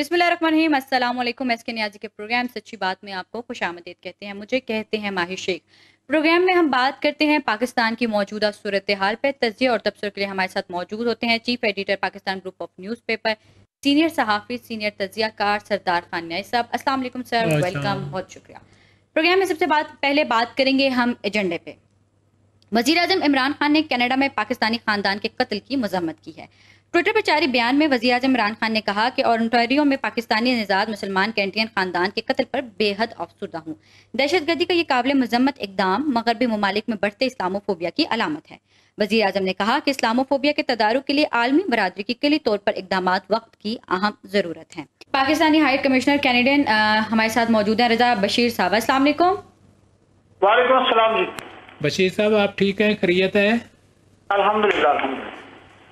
बिस्मिल्लाहिर्रहमानिर्रहीम, अस्सलाम वालेकुम। एस के नियाज़ी के प्रोग्राम सच्ची बात में आपको खुशामदीद कहते हैं। मुझे कहते हैं माहिर शेख। प्रोग्राम में हम बात करते हैं पाकिस्तान की मौजूदा सूरत हाल पर। तज्ज़िया और तबसरे के लिए हमारे साथ मौजूद होते हैं chief editor Pakistan group of newspaper, senior सहाफ़ी, सीनियर तज्ज़ियाकार सरदार खान न्याज़ी साहब। अस्सलाम वालेकुम सर, वेलकम, बहुत शुक्रिया। प्रोग्राम में सबसे पहले बात करेंगे हम एजेंडे पे। वज़ीर-ए-आज़म इमरान खान ने कनाडा में पाकिस्तानी खानदान के कत्ल की मज़म्मत की है। ट्विटर पर जारी बयान में वज़ीर-ए-आज़म इमरान खान ने कहा कि ओंटारियो में पाकिस्तानी निज़ाद मुसलमान कैनेडियन खानदान के कत्ल पर बेहद अफसुर्दा हूँ। दहशतगर्दी का ये काबिल मज़म्मत इक़दाम मगरबी ममालिक में बढ़ते इस्लामोफोबिया की अलामत है। वज़ीर-ए-आज़म ने कहा कि इस्लामोफोबिया के तदारुक के लिए आलमी बरादरी की किली तौर पर इक़दामात वक्त की अहम ज़रूरत है। पाकिस्तानी हाई कमिश्नर कैनेडियन हमारे साथ मौजूद हैं रज़ा बशीर साहब। अस्सलाम वालेकुम। वालेकुम अस्सलाम जी। बशीर साहब आप ठीक हैं, खैरियत है? अल्हम्दुलिल्लाह।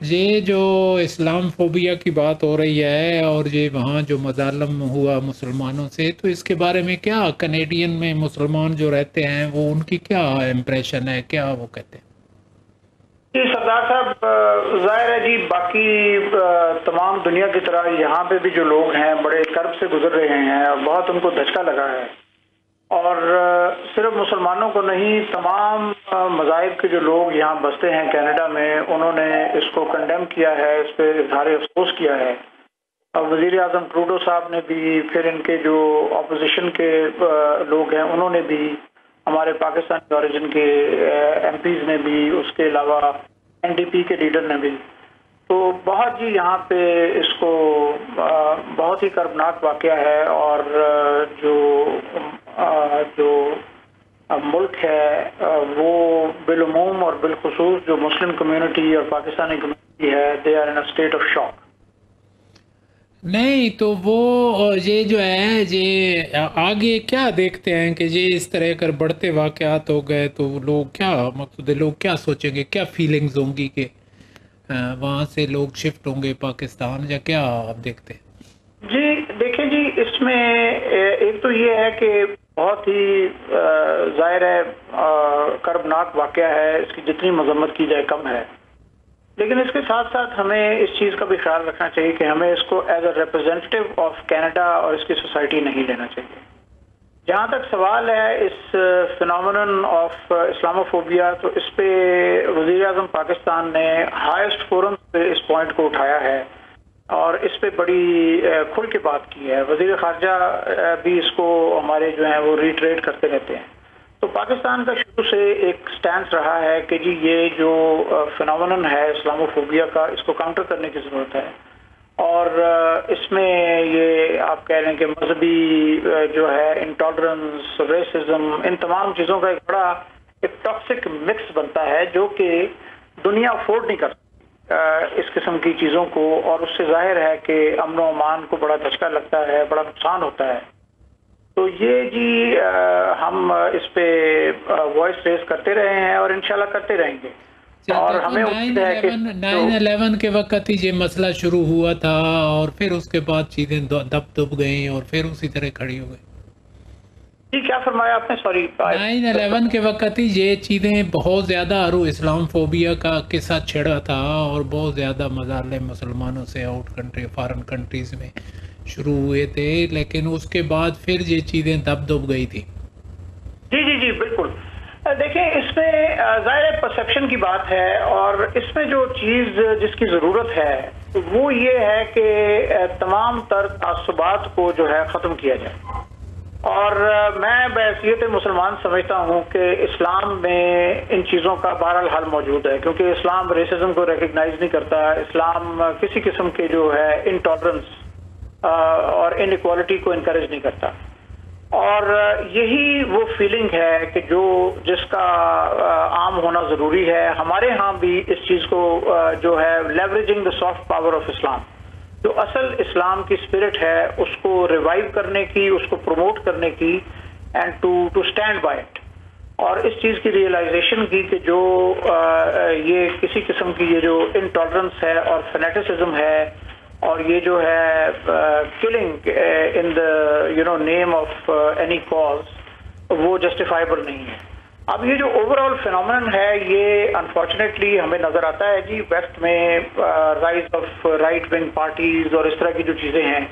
ये जो इस्लाम फोबिया की बात हो रही है और ये वहाँ जो मज़ालम हुआ मुसलमानों से, तो इसके बारे में क्या कनेडियन में मुसलमान जो रहते हैं वो उनकी क्या इम्प्रेशन है, क्या वो कहते हैं? जी सरदार साहब, जाहिर है जी, बाकी तमाम दुनिया की तरह यहाँ पे भी जो लोग हैं बड़े कर्ब से गुजर रहे हैं और बहुत उनको धचका लगा है। और सिर्फ मुसलमानों को नहीं, तमाम मज़ाहिब के जो लोग यहाँ बसते हैं कनाडा में, उन्होंने इसको कंडेम किया है, इस पर इज़हार अफसोस किया है। और वज़ीर आज़म ट्रूडो साहब ने भी, फिर इनके जो अपोजिशन के लोग हैं उन्होंने भी, हमारे पाकिस्तानी ओरिजिन के एमपीज़ ने भी, उसके अलावा एनडीपी के लीडर ने भी, तो बहुत जी यहाँ पे इसको बहुत ही कर्बनाक वाक़या है। और जो मुल्क है वो बिलुमूम और बिलखुसूस जो मुस्लिम कम्युनिटी और पाकिस्तानी कम्युनिटी है, they are in a state of shock. नहीं तो वो ये जो है ये आगे क्या देखते हैं कि ये इस तरह कर बढ़ते वाक़यात हो गए तो लोग क्या मकसूद है, लोग क्या सोचेंगे, क्या फीलिंग्स होंगी कि वहाँ से लोग शिफ्ट होंगे पाकिस्तान, या क्या आप देखते हैं? जी देखिए जी, इसमें एक तो ये है कि बहुत ही ज़ाहिर है कर्बनाक वाक़या है, इसकी जितनी मज़म्मत की जाए कम है। लेकिन इसके साथ साथ हमें इस चीज़ का भी ख्याल रखना चाहिए कि हमें इसको as a representative of Canada और इसकी सोसाइटी नहीं लेना चाहिए। जहाँ तक सवाल है इस फिनोमेनन ऑफ इस्लामोफोबिया, तो इस पे वज़ीर-ए-आज़म पाकिस्तान ने हाईएस्ट फोरम पे इस पॉइंट को उठाया है और इस पे बड़ी खुल के बात की है। वज़ीर ख़ारजा भी इसको हमारे जो हैं वो रीट्रेट करते रहते हैं। तो पाकिस्तान का शुरू से एक स्टैंस रहा है कि जी ये जो फिनोमेनन है इस्लामोफोबिया का, इसको काउंटर करने की ज़रूरत है। और इसमें ये आप कह रहे हैं कि मजहबी जो है इंटॉलरेंस, रेसिज्म, इन तमाम चीज़ों का एक बड़ा एक टॉक्सिक मिक्स बनता है जो कि दुनिया अफोर्ड नहीं कर सकती इस किस्म की चीज़ों को। और उससे जाहिर है कि अमन व अमान को बड़ा धचका लगता है, बड़ा नुकसान होता है। तो ये जी हम इस पे वॉइस रेस करते रहे हैं और इंशाल्लाह करते रहेंगे। और हमें उम्मीद है कि 9/11 के वक्त ही ये मसला शुरू हुआ था और फिर उसके बाद चीज़ें दब गई और फिर उसी तरह खड़ी हो गई। जी क्या फरमाया आपने? सॉरी। 9/11 के वक्त ही ये चीज़ें बहुत ज़्यादा इस्लाम फोबिया का के साथ छिड़ा था और बहुत ज़्यादा मज़ाले मुसलमानों से आउट कंट्री, फॉरेन कंट्रीज़ में शुरू हुए थे, लेकिन उसके बाद फिर ये चीज़ें दब गई थी। जी जी जी बिल्कुल। देखिए इसमें ज़ाहिर परसेप्शन की बात है और इसमें जो चीज़ जिसकी ज़रूरत है वो ये है कि तमाम तर तासुबात को जो है ख़त्म किया जाए। और मैं बहैसियत मुसलमान समझता हूँ कि इस्लाम में इन चीज़ों का बहरहाल हल मौजूद है, क्योंकि इस्लाम रेसिज्म को रिकग्नाइज नहीं करता। इस्लाम किसी किस्म के जो है इंटॉलरेंस और इनइक्वालिटी को इनकरेज नहीं करता। और यही वो फीलिंग है कि जिसका आम होना ज़रूरी है। हमारे यहाँ भी इस चीज़ को जो है leveraging the soft power of Islam, जो असल इस्लाम की स्पिरिट है उसको रिवाइव करने की, उसको प्रमोट करने की, and to stand by it. और इस चीज़ की रियलाइजेशन की कि जो ये किसी किस्म की ये जो इंटॉलरेंस है और फैनेटिसिज्म है और ये जो है killing in the name of any cause, वो जस्टिफाइबल नहीं है। अब ये जो ओवरऑल फिनोमेनन है ये अनफॉर्चुनेटली हमें नजर आता है जी वेस्ट में, rise of right wing parties और इस तरह की जो चीजें हैं,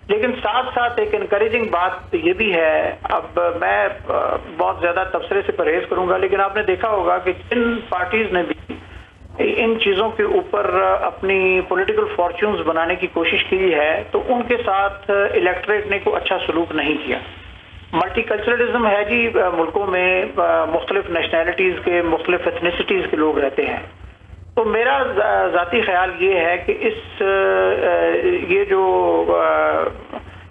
لیکن ساتھ ساتھ ایک انکریجنگ بات یہ بھی ہے. اب میں بہت زیادہ تبصرے سے پرہیز کروں گا، لیکن آپ نے دیکھا ہوگا کہ جن پارٹیز نے بھی ان چیزوں کے اوپر اپنی پولیٹیکل فارچونز بنانے کی کوشش کی ہے تو ان کے ساتھ الیکٹریٹ نے کوئی اچھا سلوک نہیں کیا. ملٹی کلچرلزم ہے جی، ملکوں میں مختلف نیشنلٹیز کے، مختلف ایتھنیسٹیز کے لوگ رہتے ہیں. تو میرا ذاتی خیال یہ ہے کہ یہ جو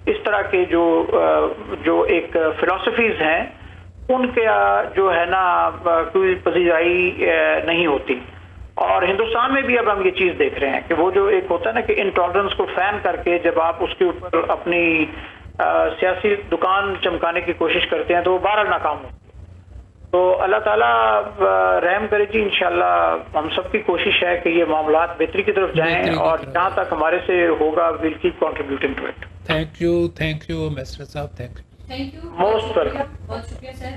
اس طرح کے جو ایک فلسفیز ہیں ان کے جو ہے نا کوئی پذیرائی نہیں ہوتی. اور ہندوستان میں بھی اب ہم یہ چیز دیکھ رہے ہیں کہ وہ جو ایک ہوتا ہے نا کہ انٹالرنس کو فین کر کے جب آپ اس کے اوپر اپنی سیاسی دکان چمکانے کی کوشش کرتے ہیں تو وہ بہرحال ناکام ہوتی ہے. تو اللہ تعالیٰ رحم کرے جی. انشاءاللہ ہم سب کی کوشش ہے کہ یہ معاملات بہتری کی طرف جائیں اور جہاں تک ہمارے سے ہوگا will keep contributing to it. Thank you mister صاحب. Thank you most welcome. بہت شکریہ سر.